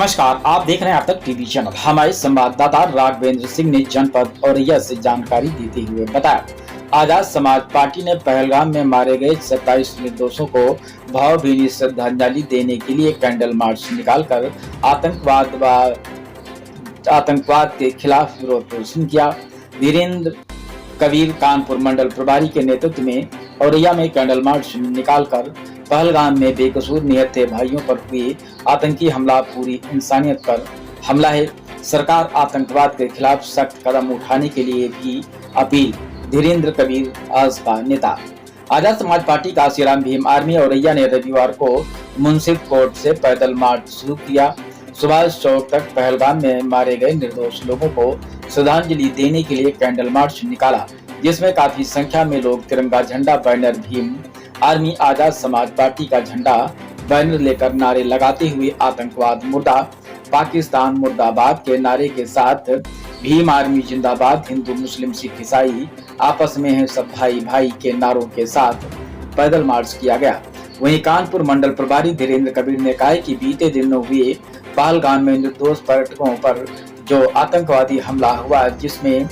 नमस्कार, आप देख रहे हैं अब तक टीवी चैनल। हमारे संवाददाता राघवेंद्र सिंह ने जनपद औरैया से जानकारी देते हुए बताया, आजाद समाज पार्टी ने पहलगाम में मारे गए 27 निर्दोषों को भावभीनी श्रद्धांजलि देने के लिए कैंडल मार्च निकालकर आतंकवाद के खिलाफ विरोध प्रदर्शन किया। धीरेन्द्र कबीर कानपुर मंडल प्रभारी के नेतृत्व में औरैया में कैंडल मार्च निकालकर पहलगाम में बेकसूर निहत्थे भाइयों पर हुए आतंकी हमला पूरी इंसानियत पर हमला है। सरकार आतंकवाद के खिलाफ सख्त कदम उठाने के लिए भी अपील। धीरेन्द्र कबीर आजपा नेता। आजाद समाज पार्टी काशीराम भीम आर्मी औरैया ने रविवार को मुंसिफ कोर्ट से पैदल मार्च शुरू किया। सुभाष चौक तक पहलगाम में मारे गए निर्दोष लोगों को श्रद्धांजलि देने के लिए कैंडल मार्च निकाला, जिसमें काफी संख्या में लोग तिरंगा झंडा, banner, Bhim army Azad Samaj party का झंडा, बैनर लेकर नारे लगाते हुए आतंकवाद मुर्दा, पाकिस्तान मुर्दाबाद के नारे के साथ भीम आर्मी जिंदाबाद, हिंदू मुस्लिम सिख ईसाई आपस में हैं सब भाई भाई के नारों के साथ पैदल मार्च किया गया। वहीं कानपुर मंडल प्रभारी धीरेन्द्र कबीर ने कहा कि बीते दिनों हुए पहलगाम में निर्दोष पर्यटकों पर जो आतंकवादी हमला हुआ, जिसमें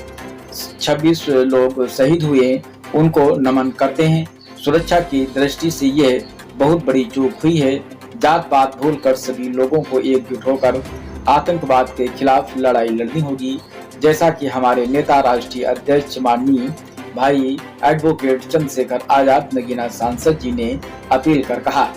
26 लोग शहीद हुए, उनको नमन करते हैं। सुरक्षा की दृष्टि से यह बहुत बड़ी चूक हुई है। जात पात भूलकर सभी लोगों को एकजुट होकर आतंकवाद के खिलाफ लड़ाई लड़नी होगी, जैसा कि हमारे नेता राष्ट्रीय अध्यक्ष माननीय भाई एडवोकेट चंद्रशेखर आजाद नगीना सांसद जी ने अपील कर कहा।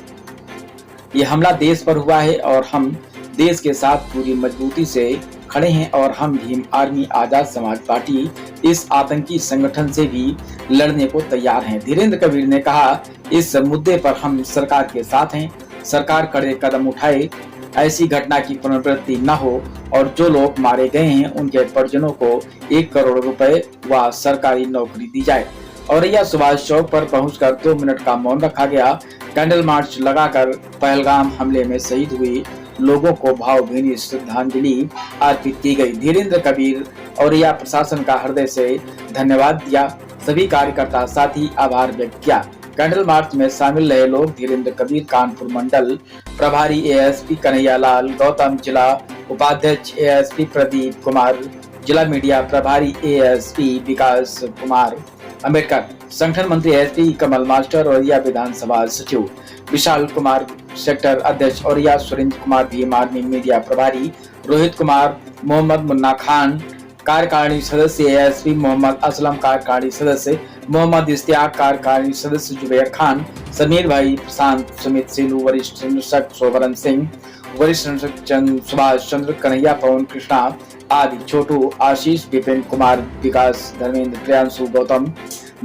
यह हमला देश पर हुआ है और हम देश के साथ पूरी मजबूती से खड़े हैं और हम भीम आर्मी आजाद समाज पार्टी इस आतंकी संगठन से भी लड़ने को तैयार हैं। धीरेन्द्र कबीर ने कहा, इस मुद्दे पर हम सरकार के साथ हैं। सरकार कड़े कदम उठाए, ऐसी घटना की पुनरावृत्ति न हो और जो लोग मारे गए हैं उनके परिजनों को 1 करोड़ रुपए व सरकारी नौकरी दी जाए। औरैया सुभाष चौक पर पहुंचकर 2 मिनट का मौन रखा गया। कैंडल मार्च लगाकर पहलगाम हमले में शहीद हुए लोगों को भावभीनी श्रद्धांजलि अर्पित की गई। धीरेन्द्र कबीर औरैया प्रशासन का हृदय से धन्यवाद दिया। सभी कार्यकर्ता साथी आभार व्यक्त किया। कैंडल मार्च में शामिल रहे लोग धीरेन्द्र कबीर कानपुर मंडल प्रभारी एएसपी कन्हैयालाल गौतम, जिला उपाध्यक्ष एएसपी प्रदीप कुमार, जिला मीडिया प्रभारी एएसपी विकास कुमार अम्बेडकर, संगठन मंत्री एएसपी कमल मास्टर, औरैया विधानसभा सचिव विशाल कुमार, सेक्टर अध्यक्ष औरैया सुरेंद्र कुमार, भीम आर्मी मीडिया प्रभारी रोहित कुमार, मोहम्मद मुन्ना खान, कार्यकारिणी सदस्य एएसपी मोहम्मद असलम, कार्यकारिणी सदस्य मोहम्मद इश्तियाक, कार्यकारिणी सदस्य जुबैर खान, समीर भाई, प्रशांत, सुमित सिलू, वरिष्ठ संरक्षक सोवरन सिंह, वरिष्ठ संरक्षक सुभाष चंद्र, कन्हैया, पवन कृष्णा आदि, छोटू, आशीष, विपिन कुमार, विकास, धर्मेंद्र, प्रियांशु, गौतम,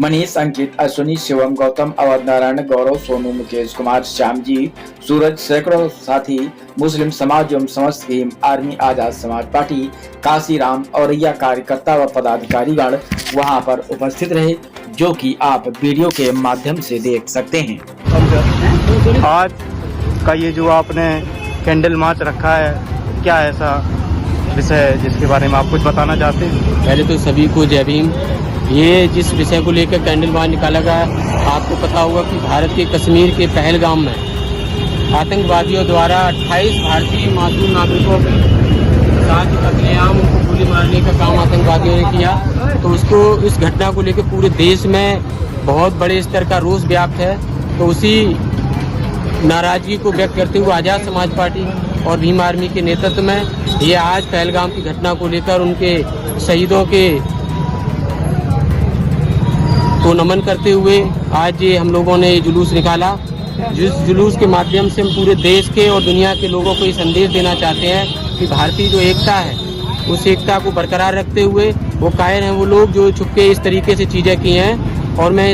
मनीष, अंकित, अश्विनी, शिवम, गौतम, अवध नारायण, गौरव, सोनू, मुकेश कुमार, श्याम जी, सूरज, सैकड़ों साथी मुस्लिम समाज एवं समस्त भीम आर्मी आजाद समाज पार्टी काशीराम औरैया कार्यकर्ता व पदाधिकारीगण वहां पर उपस्थित रहे, जो कि आप वीडियो के माध्यम से देख सकते हैं। आज का ये जो आपने कैंडल मार्च रखा है, क्या ऐसा विषय है जिसके बारे में आप कुछ बताना चाहते हैं? पहले तो सभी को जय भीम। ये जिस विषय को लेकर कैंडल मार्च निकाला गया, आपको पता होगा कि भारत के कश्मीर के पहलगाम में आतंकवादियों द्वारा 28 भारतीय मासूम नागरिकों के साथ कत्लेआम, उनको गोली मारने का काम आतंकवादियों ने किया। तो उसको, इस घटना को लेकर पूरे देश में बहुत बड़े स्तर का रोष व्याप्त है। तो उसी नाराजगी को व्यक्त करते हुए आजाद समाज पार्टी और भीम आर्मी के नेतृत्व में ये आज पहलगाम की घटना को लेकर उनके शहीदों के को नमन करते हुए आज ये हम लोगों ने जुलूस निकाला। जिस जुलूस के माध्यम से हम पूरे देश के और दुनिया के लोगों को ये संदेश देना चाहते हैं कि भारतीय जो एकता है, उस एकता को बरकरार रखते हुए वो कायर हैं वो लोग जो छुपके इस तरीके से चीज़ें की हैं। और मैं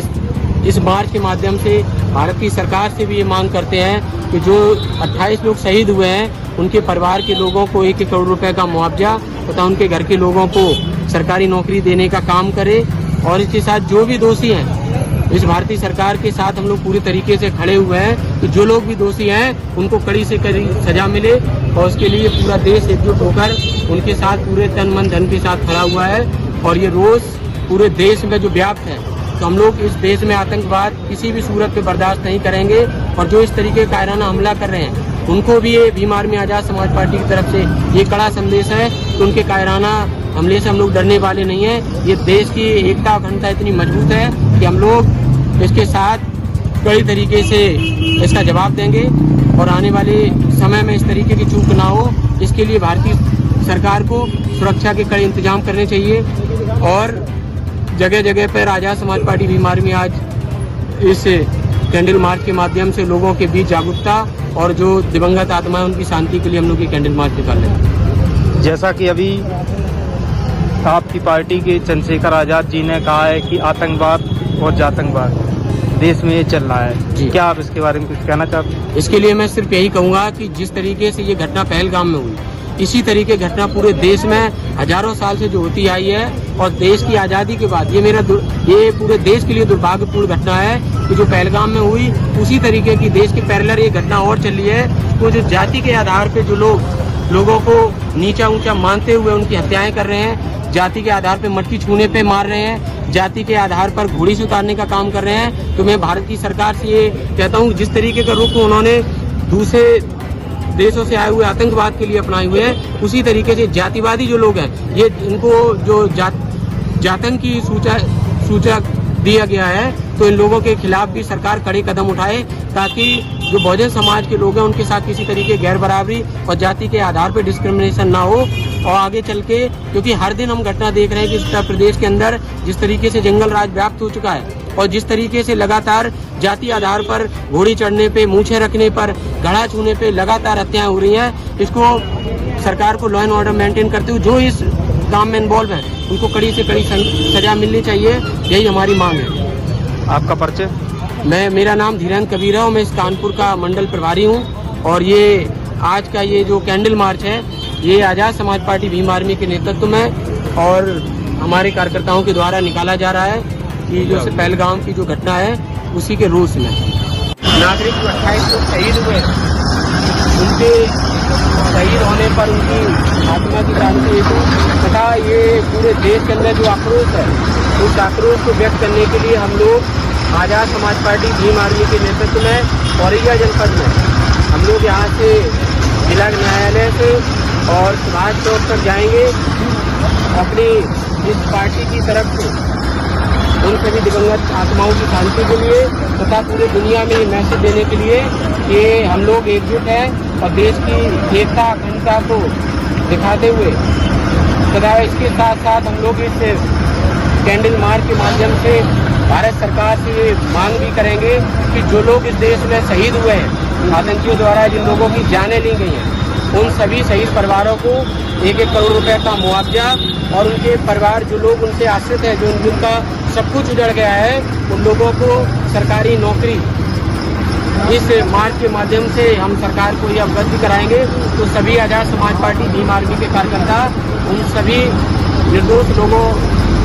इस मार्च के माध्यम से भारत की सरकार से भी ये मांग करते हैं कि जो 28 लोग शहीद हुए हैं, उनके परिवार के लोगों को 1 करोड़ रुपए का मुआवजा तथा उनके घर के लोगों को सरकारी नौकरी देने का काम करे। और इसके साथ जो भी दोषी हैं, इस भारतीय सरकार के साथ हम लोग पूरी तरीके से खड़े हुए हैं कि जो लोग भी दोषी हैं उनको कड़ी से कड़ी सजा मिले। और उसके लिए पूरा देश एकजुट होकर उनके साथ पूरे तन मन धन के साथ खड़ा हुआ है। और ये रोष पूरे देश में जो व्याप्त है, तो हम लोग इस देश में आतंकवाद किसी भी सूरत पे बर्दाश्त नहीं करेंगे। और जो इस तरीके का कायराना हमला कर रहे हैं, उनको भी ये भीम आर्मी आज़ाद समाज पार्टी की तरफ से ये कड़ा संदेश है कि उनके कायराना हमले से हम लोग डरने वाले नहीं हैं। ये देश की एकता अखंडता इतनी मजबूत है कि हम लोग इसके साथ कई तरीके से इसका जवाब देंगे और आने वाले समय में इस तरीके की चूक ना हो, इसके लिए भारतीय सरकार को सुरक्षा के कड़े इंतजाम करने चाहिए और जगह जगह पर आज़ाद समाज पार्टी भीम आर्मी आज इस कैंडल मार्च के माध्यम से लोगों के बीच जागरूकता और जो दिवंगत आत्मा है उनकी शांति के लिए हम लोग ये कैंडल मार्च निकाल रहे हैं। जैसा कि अभी आपकी पार्टी के चंद्रशेखर आज़ाद जी ने कहा है कि आतंकवाद और जातंकवाद देश में ये चल रहा है जी। क्या आप इसके बारे में कुछ कहना चाहते हैं? इसके लिए मैं सिर्फ यही कहूँगा कि जिस तरीके से ये घटना पहलगाम में हुई, इसी तरीके घटना पूरे देश में हजारों साल से जो होती आई है और देश की आज़ादी के बाद ये पूरे देश के लिए दुर्भाग्यपूर्ण घटना है कि जो पहलगाम में हुई, उसी तरीके की देश के पैरेलल ये घटना और चल रही है। तो जो जाति के आधार पे जो लोगों को नीचा ऊंचा मानते हुए उनकी हत्याएं कर रहे हैं, जाति के आधार पे मटकी छूने पे मार रहे हैं, जाति के आधार पर घोड़ी से उतारने का काम कर रहे हैं। तो मैं भारत की सरकार से ये कहता हूँ जिस तरीके का रुख उन्होंने दूसरे देशों से आए हुए आतंकवाद के लिए अपनाए हुए हैं, उसी तरीके से जातिवादी जो लोग हैं, ये इनको जो जातंक की सूचना दिया गया है, तो इन लोगों के खिलाफ भी सरकार कड़े कदम उठाए ताकि जो बहुजन समाज के लोग हैं उनके साथ किसी तरीके गैर बराबरी और जाति के आधार पर डिस्क्रिमिनेशन ना हो। और आगे चल के, क्योंकि हर दिन हम घटना देख रहे हैं कि उत्तर प्रदेश के अंदर जिस तरीके से जंगल राज व्याप्त हो चुका है और जिस तरीके से लगातार जाति आधार पर घोड़ी चढ़ने पे, मूछें रखने पर, घड़ा छूने पे लगातार हत्याएं हो रही हैं, इसको सरकार को लॉ एंड ऑर्डर मेंटेन करते हुए जो इस काम में इन्वॉल्व है उनको कड़ी से कड़ी सजा मिलनी चाहिए, यही हमारी मांग है। आपका परिचय? मेरा नाम धीरेन्द्र कबीर है और मैं इस कानपुर का मंडल प्रभारी हूँ और ये आज का ये जो कैंडल मार्च है ये आज़ाद समाज पार्टी भीम आर्मी के नेतृत्व में और हमारे कार्यकर्ताओं के द्वारा निकाला जा रहा है कि जो पहलगाम की जो घटना है उसी के रूस में नागरिक जो 28 लोग शहीद हुए, उनके शहीद होने पर उनकी आत्मा की शांति हेतु तथा ये पूरे देश के अंदर जो आक्रोश है, उस आक्रोश को व्यक्त करने के लिए हम लोग आज़ाद समाज पार्टी भीम आर्मी के नेतृत्व में औरैया जनपद में हम लोग यहाँ से जिला न्यायालय से और सुभाष चौक तक जाएंगे अपनी इस पार्टी की तरफ से उन सभी दिवंगत आत्माओं की शांति के लिए तथा पूरी दुनिया में ये मैसेज देने के लिए कि हम लोग एकजुट हैं और देश की एकता अखंडता को दिखाते हुए तथा इसके साथ साथ हम लोग इस कैंडल मार्च के माध्यम से भारत सरकार से ये मांग भी करेंगे कि जो लोग इस देश में शहीद हुए हैं आतंकियों द्वारा, जिन लोगों की जानें ली गई हैं, उन सभी शहीद परिवारों को 1-1 करोड़ रुपए का मुआवजा और उनके परिवार जो लोग उनसे आश्रित हैं, जो जिनका सब कुछ उजड़ गया है, उन लोगों को सरकारी नौकरी इस मार्च के माध्यम से हम सरकार को ये अवगत भी कराएंगे। तो सभी आज़ाद समाज पार्टी भीम आर्मी के कार्यकर्ता उन सभी निर्दोष लोगों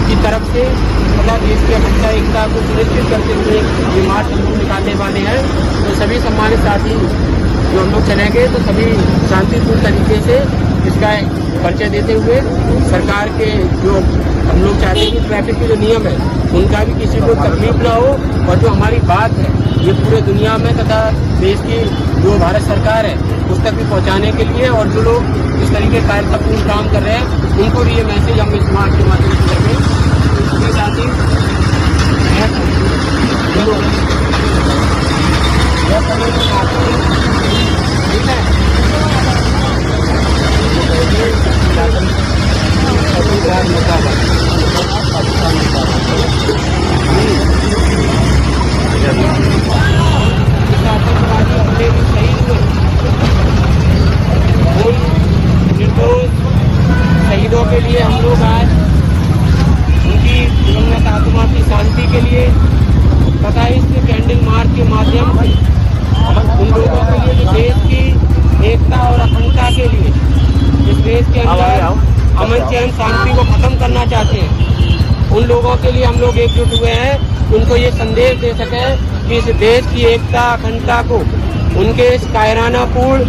की तरफ से तथा देश की अखंडता एकता को सुनिश्चित करते हुए ये मार्च हम लोग निकालने वाले हैं। तो सभी सम्मानित साथी जो हम लोग चलेंगे तो सभी शांतिपूर्ण तरीके से इसका परिचय देते हुए सरकार के जो हम लोग चाहते हैं कि ट्रैफिक के जो नियम है उनका भी किसी को तकलीफ ना हो और जो हमारी बात है ये पूरे दुनिया में तथा देश की जो भारत सरकार है उस तक भी पहुंचाने के लिए और जो लोग इस तरीके कायरतापूर्ण काम कर रहे हैं उनको भी ये मैसेज हम इस मार्च के माध्यम से देंगे। इसके साथ ही शहीदों के लिए हम लोग आज उनकी दिवंगत आत्मा की शांति के लिए तथा इस कैंडल मार्च के माध्यम से उन लोगों के लिए जो देश की एकता और अखंडता के लिए इस देश के अंदर अमन चैन शांति को खत्म करना चाहते हैं, उन लोगों के लिए हम लोग एकजुट हुए हैं। उनको ये संदेश दे सके कि इस देश की एकता अखंडता को उनके इस कायरानापूर्ण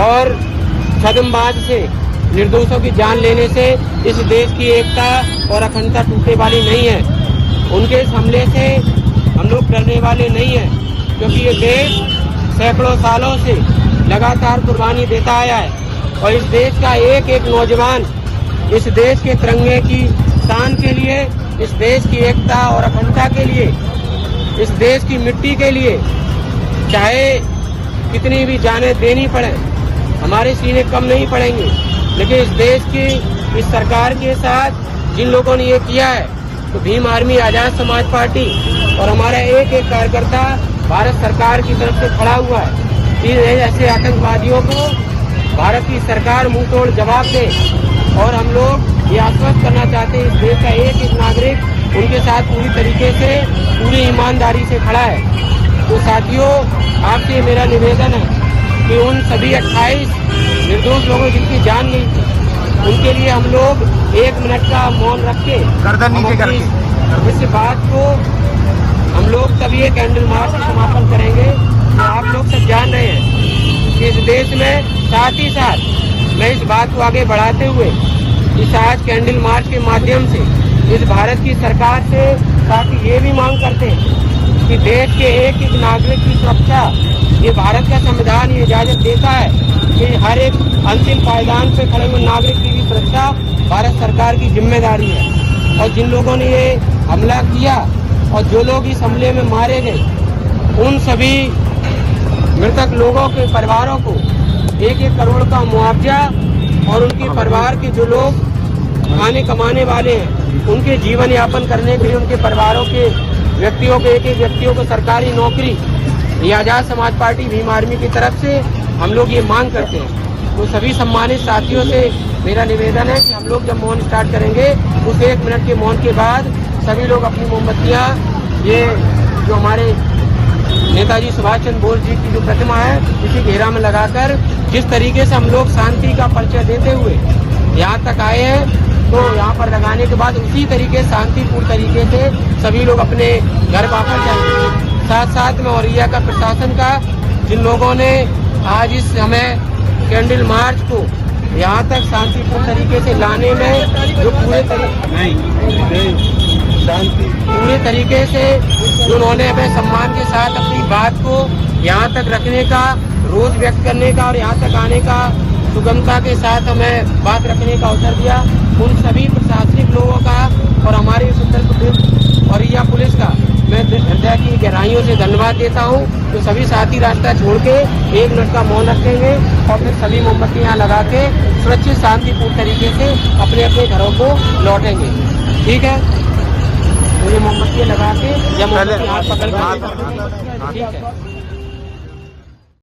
और छद्मबाज से निर्दोषों की जान लेने से इस देश की एकता और अखंडता टूटने वाली नहीं है। उनके इस हमले से हम लोग डरने वाले नहीं हैं, क्योंकि ये देश सैकड़ों सालों से लगातार कुर्बानी देता आया है और इस देश का एक एक नौजवान इस देश के तिरंगे की शान के लिए, इस देश की एकता और अखंडता के लिए, इस देश की मिट्टी के लिए चाहे कितनी भी जानें देनी पड़े, हमारे सीने कम नहीं पड़ेंगे। लेकिन इस देश की, इस सरकार के साथ जिन लोगों ने ये किया है, तो भीम आर्मी आजाद समाज पार्टी और हमारा एक एक कार्यकर्ता भारत सरकार की तरफ से खड़ा हुआ है कि ऐसे आतंकवादियों को भारत की सरकार मुंह तोड़ जवाब दे। और हम लोग ये आश्वस्त करना चाहते हैं, इस देश का एक एक नागरिक उनके साथ पूरी तरीके से, पूरी ईमानदारी से खड़ा है। तो साथियों, आपसे मेरा निवेदन है कि उन सभी 28 निर्दोष लोगों जिनकी जान गई थी, उनके लिए हम लोग 1 मिनट का मौन रख के इस बात को हम लोग तभी ये कैंडल मार्च का समापन करेंगे। तो आप लोग सब जान रहे हैं कि इस देश में साथ ही साथ मैं इस बात को आगे बढ़ाते हुए इस आज कैंडल मार्च के माध्यम से इस भारत की सरकार से ताकि ये भी मांग करते हैं कि देश के एक एक नागरिक की सुरक्षा, ये भारत का संविधान ये इजाजत देता है कि हर एक अंतिम पायदान पे खड़े हुए नागरिक की भी सुरक्षा भारत सरकार की जिम्मेदारी है। और जिन लोगों ने ये हमला किया और जो लोग इस हमले में मारे गए, उन सभी मृतक लोगों के परिवारों को 1-1 करोड़ का मुआवजा और उनके परिवार के जो लोग खाने कमाने वाले हैं, उनके जीवन यापन करने के लिए उनके परिवारों के व्यक्तियों को, एक एक व्यक्तियों को सरकारी नौकरी, ये आजाद समाज पार्टी भीम आर्मी की तरफ से हम लोग ये मांग करते हैं। तो सभी सम्मानित साथियों से मेरा निवेदन है कि हम लोग जब मौन स्टार्ट करेंगे, उस 1 मिनट के मौन के बाद सभी लोग अपनी मोमबत्तियाँ, ये जो हमारे नेताजी सुभाष चंद्र बोस जी की जो प्रतिमा है, उसी घेरा में लगाकर जिस तरीके से हम लोग शांति का परिचय देते हुए यहाँ तक आए हैं, तो यहाँ पर लगाने के बाद उसी तरीके शांतिपूर्ण तरीके से सभी लोग अपने घर वापस जाएंगे। साथ साथ में औरैया का प्रशासन का, जिन लोगों ने आज इस समय कैंडल मार्च को यहाँ तक शांतिपूर्ण तरीके से लाने में जो पूरे तरीके से उन्होंने अपने सम्मान के साथ अपनी बात को यहाँ तक रखने का, रोज व्यक्त करने का और यहाँ तक आने का सुगमता के साथ हमें बात रखने का अवसर दिया, उन सभी प्रशासनिक लोगों का और हमारे उत्तर प्रदेश औरैया पुलिस का मैं हृदय की गहराइयों से धन्यवाद देता हूँ। तो सभी साथी रास्ता छोड़ के 1 मिनट का मौन रखेंगे और फिर सभी मोमबत्तियाँ लगा के सुरक्षित शांतिपूर्ण तरीके से अपने अपने घरों को लौटेंगे। ठीक है, तो ये मोमबत्तियाँ लगा के या मोमबत्ती हाथ पकड़ के, ठीक है।